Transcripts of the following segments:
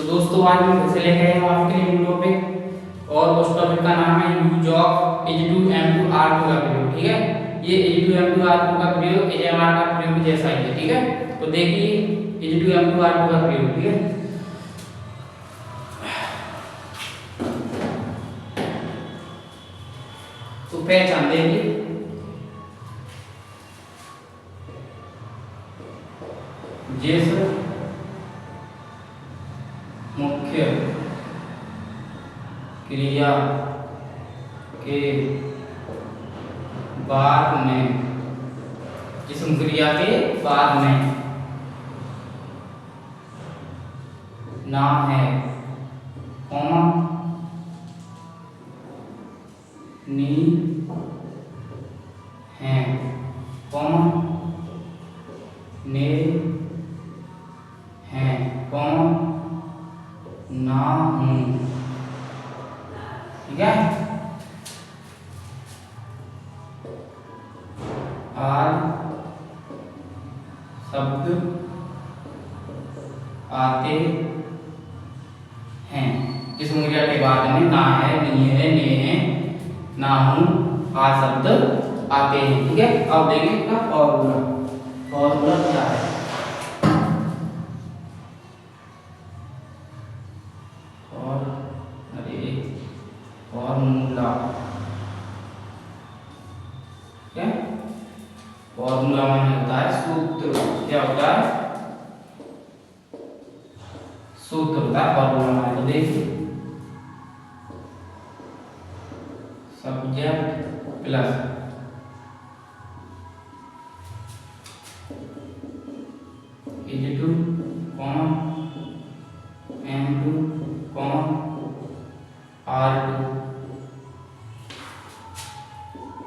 तो दोस्तों आज मैं फिर से लेके आया हूँ आपके लिए न्यू टॉपिक और उस टॉपिक का नाम है यूज ऑफ H2M2R2 का प्रयोग। ठीक है, ये H2M2R2 का प्रयोग AMR का प्रयोग जैसा ही है। ठीक है, तो देखिए H2M2R2 का प्रयोग। ठीक है, तो पहचान देखिए जिस मुख्य क्रिया के बाद में, जिस क्रिया के बाद में ना है कौन नी है कौन ने है कौन ना हूं। ठीक है, आज शब्द आते हैं जिस क्रिया के बाद में ना है, नहीं है, ने है, ना हूं, आज शब्द आते हैं। ठीक है, अब देखें इसका फॉर्मूला। फॉर्मूला क्या है? फॉर्मूला क्या? फॉर्मूला माने होता है सूत्र। क्या होता है? सूत्र होता है फॉर्मूला माने। तो देखिए सब्जेक्ट प्लस H2 कॉन M2 कॉन R2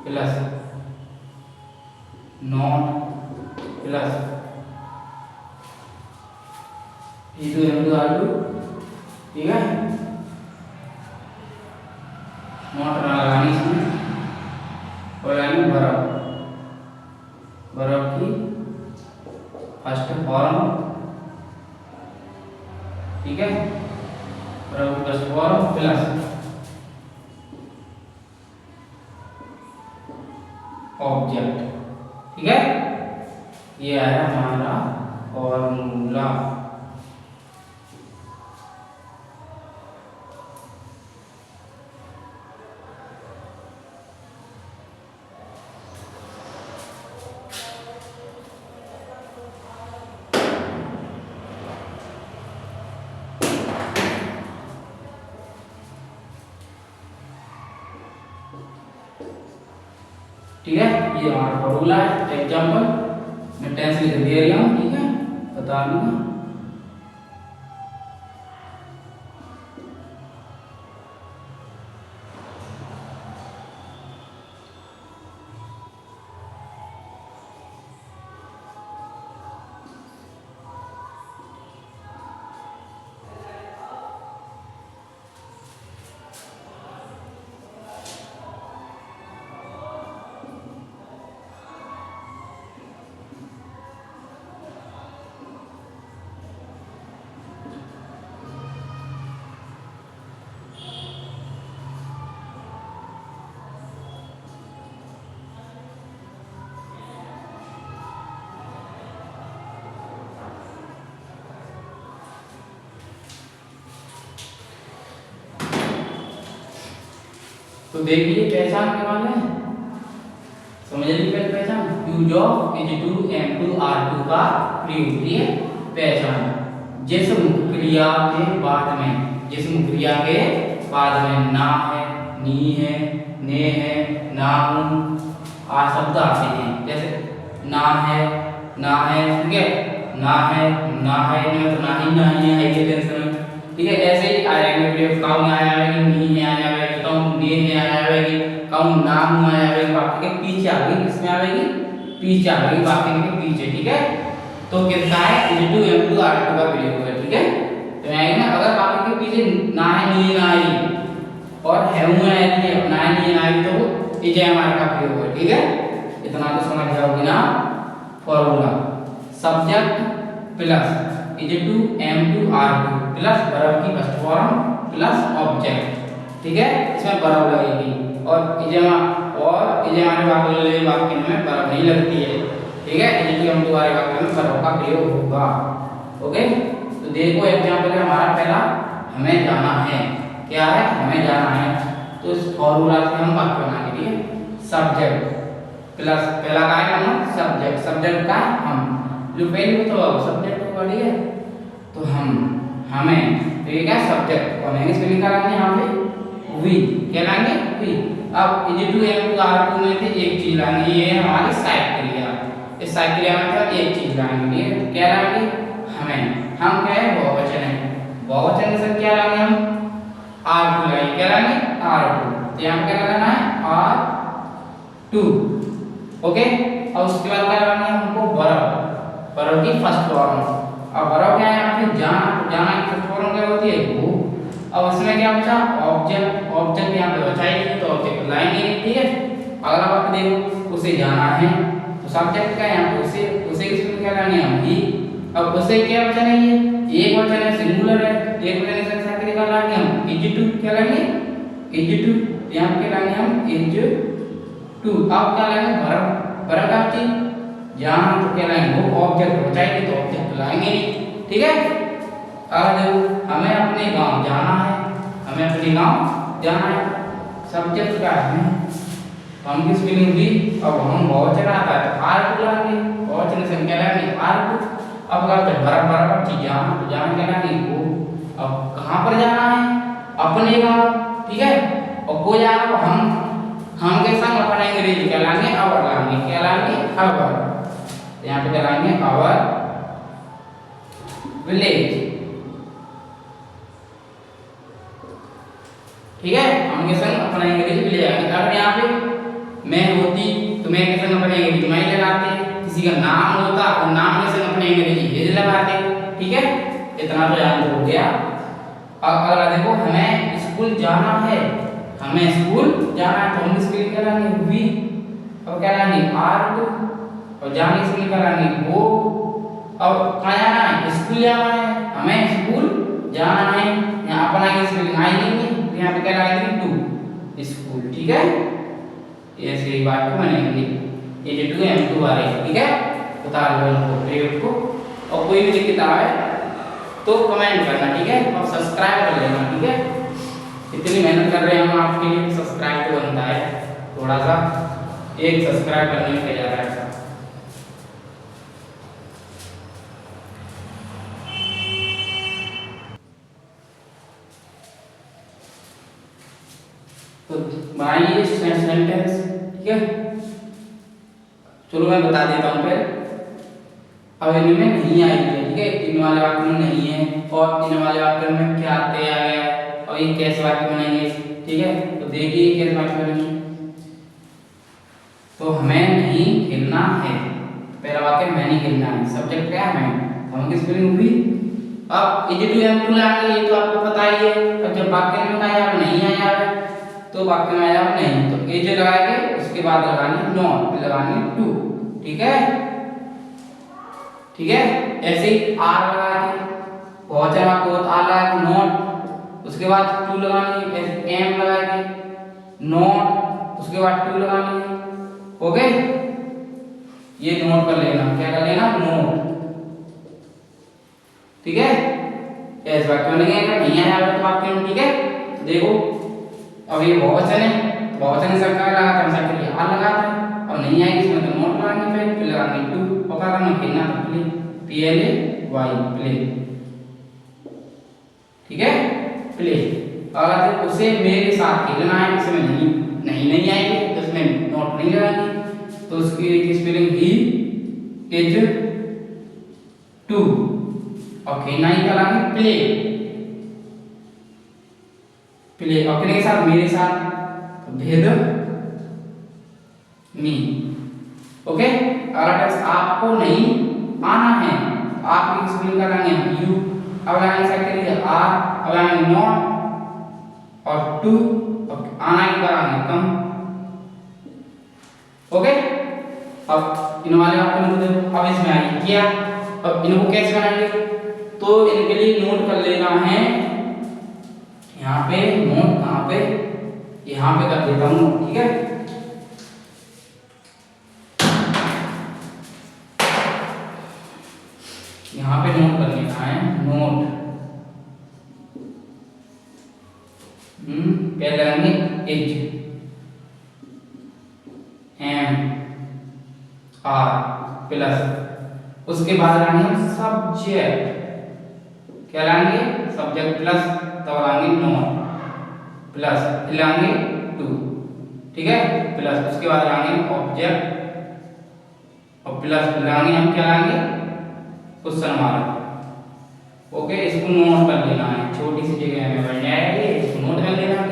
plus not plus H2M2R2। ठीक है, नॉट लगानी इसमें और यानी बर्फ। बर्फ की फर्स्ट फॉर्म। ठीक है, बर्फ की फर्स्ट फॉर्म प्लस ऑब्जेक्ट। ठीक है, ये आया हमारा फॉर्मूला। ठीक है, ये हमारा फॉर्मूला है। एग्जांपल मैं टेंस लिख दे रहा हूँ। ठीक है, बता दूंगा। तो देखिए पहचान के वाले हैं, समझ लीजिए पहचान। यूज ऑफ H2M2R2 का प्रयोग। ठीक है, पहचान जिस क्रिया के बाद में, जिस क्रिया के बाद में ना है, नी है, ने है, ना हूं, आ शब्द आते हैं। जैसे ना है, ना है। ठीक है, ना है, ना है, तो ना ही है ये टेंशन। ठीक है, ऐसे ही आएगा प्रयोग। काउन आया है, नी है आया है, काउन ने है आया है, काउन नाम आया है, वाक्य के पीछे आ गई। किसमें आएगी? पीछे आ गई, वाक्य के पीछे। ठीक है, तो कितना है? H2M2R2 का प्रयोग होगा। ठीक है, तो आएगा ना, अगर वाक्य के पीछे ना है, नी ना आई और है हुआ है, नहीं ना है, नी ना आई, तो AMR का प्रयोग होगा। ठीक है, इतना तो समझ जाओगे ना। Formula subject plus is to am to are to plus verb की फर्स्ट फॉर्म प्लस ऑब्जेक्ट, ठीक है, इसमें वर्ब लगेगी और इजेमा वाले वाक्य में वर्ब नहीं लगती है, ठीक है, is to am to are वाक्य में वर्ब का प्रयोग होगा। ओके, तो देखो एग्जांपल है हमारा पहला, हमें जाना है, क्या है, हमें जाना है, तो इस फॉर्मूला से हम वाक्य बनाएंगे, ठीक है, सब्जेक्ट प्लस पहला का है ना सब्जेक्ट, सब्जेक्ट का हम जो पहले तो सब्जेक्ट होगा, ठीक है, तो हम हमें तो ये क्या सब्जेक्ट और इंग्लिश में लिखा है यहाँ पे वी, क्या लाएंगे वी। अब is to am to are to में से एक चीज लाएंगे, ये है हमारी साइड क्रिया, इस साइड क्रिया में तो एक चीज लाएंगे, क्या लाएंगे, हम क्या है बहुवचन है, बहुवचन से क्या लाएंगे हम आर टू लाएंगे, क्या लाएंगे आर टू, तो यहाँ क्या लगाना है आर टू। ओके, और उसके बाद क्या लगाना है हमको वर्ब, वर्ब की फर्स्ट फॉर्म, अब वर्ब क्या है यहाँ पे जाना, तो जाना की फर्स्ट फॉर्म क्या होती है गो। अब इसमें क्या बचा ऑब्जेक्ट, ऑब्जेक्ट यहाँ पे बचा ही नहीं तो ऑब्जेक्ट लाएंगे, ठीक है, अगला वाक्य देखो उसे जाना है, तो सब्जेक्ट का यहाँ पे उसे इसमें क्या लाएंगे हम ही। अब उसे क्या वचन है, ये एक वचन है सिंगुलर है, एक वचन है संख्या के लिए लाएंगे हम इज टू, क्या लाएंगे इज टू, यहाँ पे लाएंगे हम इज टू। अब क्या लाएंगे वर्ब, वर्ब का चीज जाना, तो क्या लाएंगे वो ऑब्जेक्ट बचाएंगे तो ऑब्जेक्ट लाएंगे, ठीक है। अब देखो हमें अपने गांव जाना है, हमें अपने गांव जाना है, सब्जेक्ट का है हम किस स्पेलिंग दी, अब हम बहुवचन आता है तो आर टू लाएंगे, बहुवचन संख्या लाएंगे आर टू। अब अगर वर्ब वर्ब चीज जाना, तो जाना क्या लाएंगे को, अब कहाँ पर जाना है अपने गांव, ठीक है, और को जा रहा हम के संग अपना अंग्रेजी क्या लाएंगे अवर लाएंगे, क्या लाएंगे अवर, यहाँ पे क्या लाएंगे अवर विलेज, ठीक है, हम के संग अपना अंग्रेजी ले जाएंगे। अगर यहाँ पे मैं होती तो मैं के संग अपने अंग्रेजी मैं लगाते, किसी का नाम होता और नाम के संग अपने अंग्रेजी हिज लगाते, ठीक है, इतना तो याद हो गया। अब अगला देखो हमें स्कूल जाना है, हमें स्कूल जाना है तो हम इसके लिए क्या लाएंगे वी, और क्या लाएंगे आर टू, और जाने के लिए क्या लाएंगे गो। अब कहाँ जाना है स्कूल जाना है, हमें स्कूल जाना है, यहाँ अपना की स्पेलिंग आई लेंगे, यहाँ पे क्या लगाएंगे टू स्कूल, ठीक है, ऐसे ही बात को बनेंगे is to am to are, ठीक है, बता दो उनको प्रयोग को। और कोई भी दिक्कत आए तो कमेंट करना, ठीक है, और सब्सक्राइब कर लेना, ठीक है, इतनी मेहनत कर रहे हैं हम आपके लिए, सब्सक्राइब तो बनता है, थोड़ा सा एक सब्सक्राइब करने में क्या जा रहा है। तो बनाइए सेंटेंस, ठीक है, चलो मैं बता देता हूँ पहले। अब इनमें नहीं आई है, ठीक है, इन वाले वाक्य में नहीं है, और इन वाले वाक्य में क्या आ गया है, और ये कैसे वाक्य बनेंगे, ठीक है, तो देखिए कैसे वाक्य बनेंगे। तो हमें नहीं खेलना है, पहला वाक्य मैं नहीं खेलना है, सब्जेक्ट क्या है मैं, हम किस स्पेलिंग हुई। अब इज टू एम टू लाएंगे, ये तो आपको पता ही है, अब जब वाक्य में आया नहीं आया तो वाक्य में आया नहीं, तो एज लगाएंगे, उसके बाद लगानी नॉट, फिर लगानी टू, ठीक है, ठीक है, ऐसे ही आर लगा के बहुवचन वाक्य होता आर लगा के नॉट, उसके बाद टू लगानी, ऐसे एम लगा के नॉट, उसके बाद टू लगानी, ओके, ये नोट कर लेना, क्या कर लेना नोट, ठीक है, ऐसे वाक्य बनेंगे, अगर नहीं आया तो वाक्य में, ठीक है, देखो अब ये बहुवचन है, बहुवचन से क्या लगाते हैं सबके लिए आर लगाते हैं, और नहीं आएगी इसमें तो नोट लगाएंगे, फिर लगाएंगे टू, और क्या करना खेलना play, P L A Y play, ठीक है, प्ले। अगर उसे मेरे साथ खेलना है, इसमें नहीं आएगी तो इसमें नोट नहीं लगाएंगे, तो उसकी स्पेलिंग ही इज टू, और खेलना ही क्या लगाएंगे प्ले, प्ले, और के साथ मेरे साथ भेद मी, ओके। अगर आपको नहीं आना है, आपकी स्पेलिंग लगाएंगे यू, अब लगाएंगे क्या करेंगे आर, अब लगाएंगे नॉट और टू, और आना की कराएंगे कम, ओके। अब इन वाले वाक्यों को देखो, अब इसमें आई क्या, अब इनको कैसे बनाएंगे, तो इनके लिए नोट कर लेना है, यहाँ पे नोट, यहाँ पे कर देता हूँ, ठीक है। यहाँ पे नोट कर लेना है, नोट क्या लगाएंगे, एच एम आर प्लस, उसके बाद लाएंगे सब्जेक्ट, क्या लाएंगे, सब्जेक्ट प्लस, तब लाएंगे नोट प्लस, फिर लाएंगे टू, ठीक है, प्लस, उसके बाद लाएंगे ऑब्जेक्ट और प्लस, लाएंगे हम क्या लाएंगे, क्वेश्चन मार्क। ओके, इसको नोट कर लेना है, छोटी सी जगह में बन जाएगी, इसको नोट कर लेना है।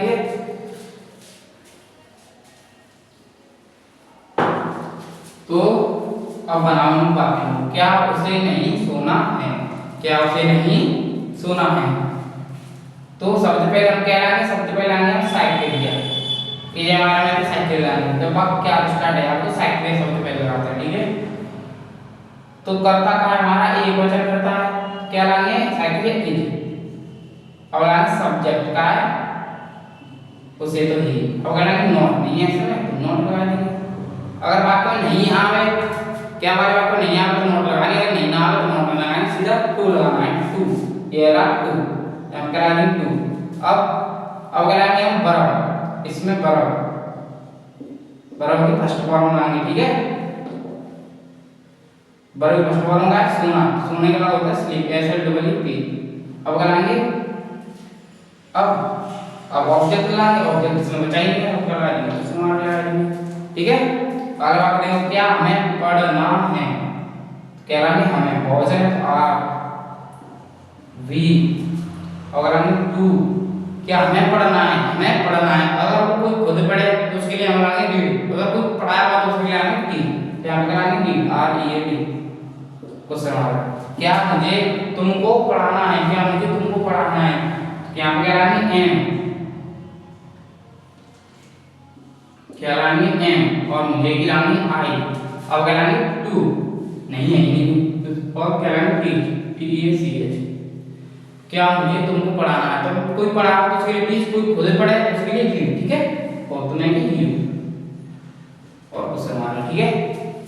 तो अब बनाओ बाकी, क्या उसे नहीं सोना है, क्या उसे नहीं सोना है। तो सबसे पहले हम क्या लाएंगे, सबसे पहले लाएंगे हम साइक्लिया, ये हमारा में तो साइकिल लाएंगे, जब आप क्या स्टार्ट है आपको साइक्लिया सबसे पहले लगाता है, ठीक है। तो करता का हमारा एक वचन करता है, क्या लाएंगे, साइक्लिया इज, अब लाएंगे सब्जेक्ट का है उसे तो ही, अब लाएंगे नोट, नहीं है इसमें तो नोट लगा देंगे। अगर वाक्य में नहीं आवे, क्या हमारे वाक्य नहीं आवे तो नोट लगाएंगे, अगर नहीं आवे तो नोट लगाएंगे, सीधा टू लगाना है, टू, ये रहा टू, हम करा देंगे टू। अब लगाएंगे हम बर्फ, इसमें बर्फ की फर्स्ट फॉर्म लाएंगे, ठीक है। बर्फ फर्स्ट फॉर्म का है सोना, सोने का होता है स्लीप, SLEEP। अब लगाएंगे, अब ऑब्जेक्ट लाएंगे, ऑब्जेक्ट इसमें बचाएंगे, अब लगा देंगे, इसमें लगा देंगे, ठीक है। अगर आप देखो क्या हमें पढ़ना है, क्या लाएंगे, हमें बहुत है आर वी, अगर हम टू, क्या हमें पढ़ना है, हमें पढ़ना है। अगर कोई खुद पढ़े तो उसके लिए हम लाएंगे डी, अगर कोई पढ़ाया हुआ तो उसके लिए लाएंगे टी, क्या हम कराएंगे डी, READ क्वेश्चन मार्क। क्या मुझे तुमको पढ़ाना है, क्या मुझे तुमको पढ़ाना है, क्या हम क्या लाएंगे एम, क्या लाएंगे एम, और मुझे की लाएंगे आई, अब क्या लाएंगे टू, नहीं है नहीं, और क्या लाएंगे TEACH, क्या मुझे तुमको पढ़ाना है। तो कोई पढ़ा तो उसके लिए प्लीज, कोई खुद पढ़े उसके लिए ही, ठीक है, और तुम्हें की ही और क्वेश्चन मार्क, ठीक है।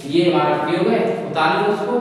ये हमारा प्रयोग है, उतार लो उसको।